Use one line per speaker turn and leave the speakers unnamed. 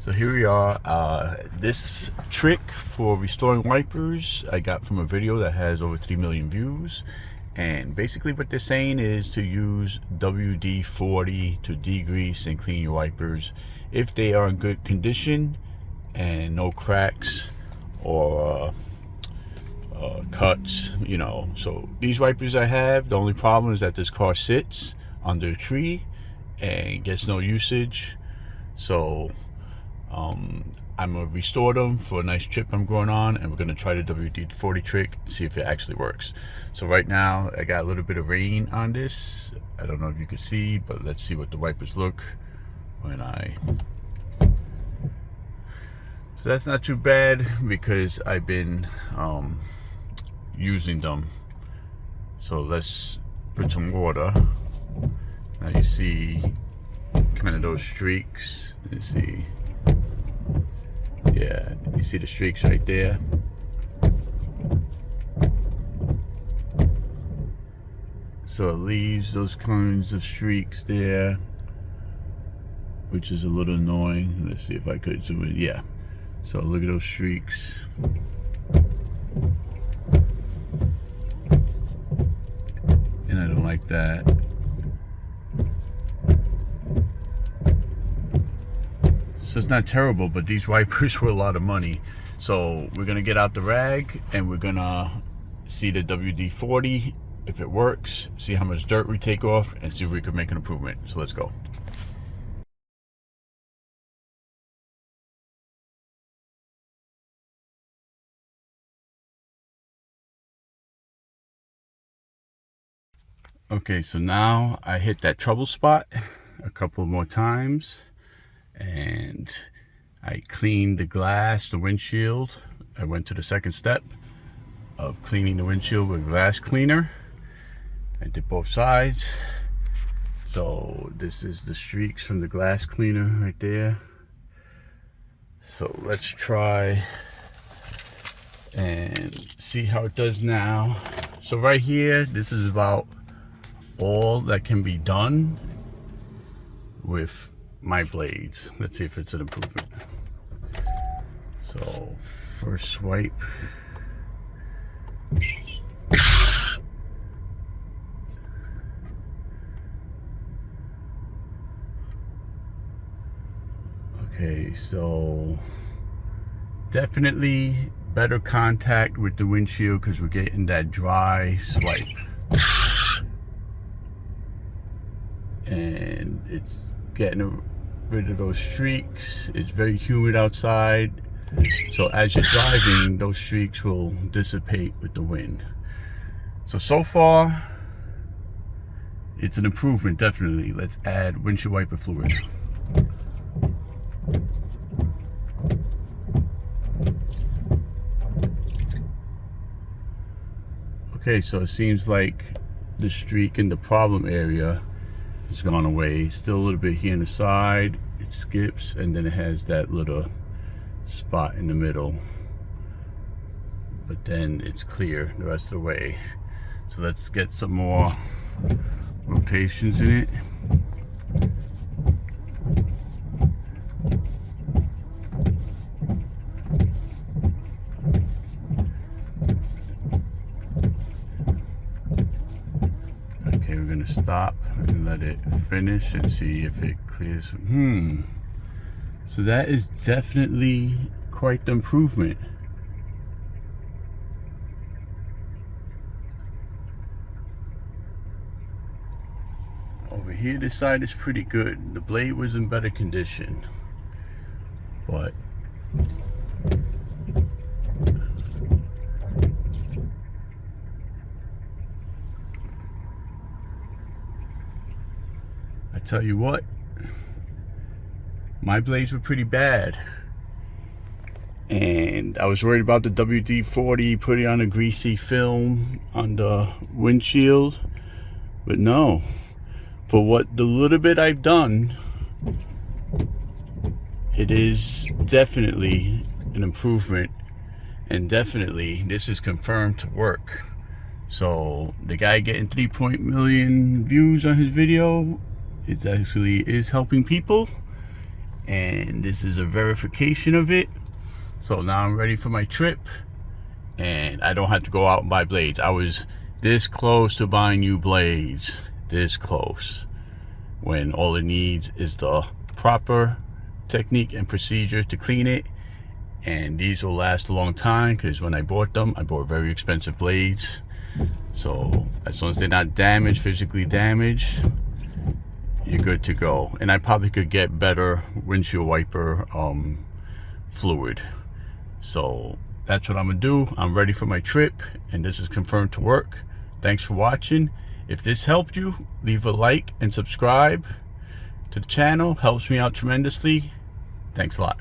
So here we are. This trick for restoring wipers I got from a video that has over 3 million views. And basically what they're saying is to use WD-40 to degrease and clean your wipers if they are in good condition and no cracks or cuts, you know. So these wipers I have, the only problem is that this car sits under a tree and gets no usage. So I'm gonna restore them for a nice trip I'm going on, and we're gonna try the WD-40 trick, see if it actually works. So right now I got a little bit of rain on this. I don't know if you can see, but let's see what the wipers look when so that's not too bad because I've been using them. So let's put some water. Now you see kind of those streaks. Let's see. Yeah, you see the streaks right there. So it leaves those kinds of streaks there, which is a little annoying. Let's see if I could zoom in. Yeah, so look at those streaks. And I don't like that. So it's not terrible, but these wipers were a lot of money. So we're gonna get out the rag and we're gonna see the WD-40, if it works, see how much dirt we take off, and see if we can make an improvement. So let's go. Okay, so now I hit that trouble spot a couple more times. And I cleaned the glass, the windshield. I went to the second step of cleaning the windshield with glass cleaner. I did both sides. So this is the streaks from the glass cleaner right there. So let's try and see how it does now. So right here, this is about all that can be done with my blades. Let's see if it's an improvement. So first swipe. Okay, so definitely better contact with the windshield because we're getting that dry swipe. And it's getting rid of those streaks. It's very humid outside, so as you're driving, those streaks will dissipate with the wind. So far it's an improvement, definitely. Let's add windshield wiper fluid. Okay, so it seems like the streak in the problem area it's gone away. Still a little bit here on the side. It skips, and then it has that little spot in the middle. But then it's clear the rest of the way. So let's get some more rotations in it. Okay, we're gonna stop and let it finish and see if it clears. So that is definitely quite the improvement. Over here, this side is pretty good. The blade was in better condition, but I tell you what, my blades were pretty bad. And I was worried about the WD-40 putting on a greasy film on the windshield. But no, for what the little bit I've done, it is definitely an improvement. And definitely this is confirmed to work. So the guy getting 3 million views on his video, it actually is helping people, and this is a verification of it. So now I'm ready for my trip, and I don't have to go out and buy blades. I was this close to buying new blades, this close, when all it needs is the proper technique and procedure to clean it. And these will last a long time, because when I bought them, I bought very expensive blades. So as long as they're not damaged, physically damaged, you're good to go. And I probably could get better windshield wiper fluid. So that's what I'm gonna do. I'm ready for my trip, and this is confirmed to work. Thanks for watching. If this helped you, leave a like and subscribe to the channel. Helps me out tremendously. Thanks a lot.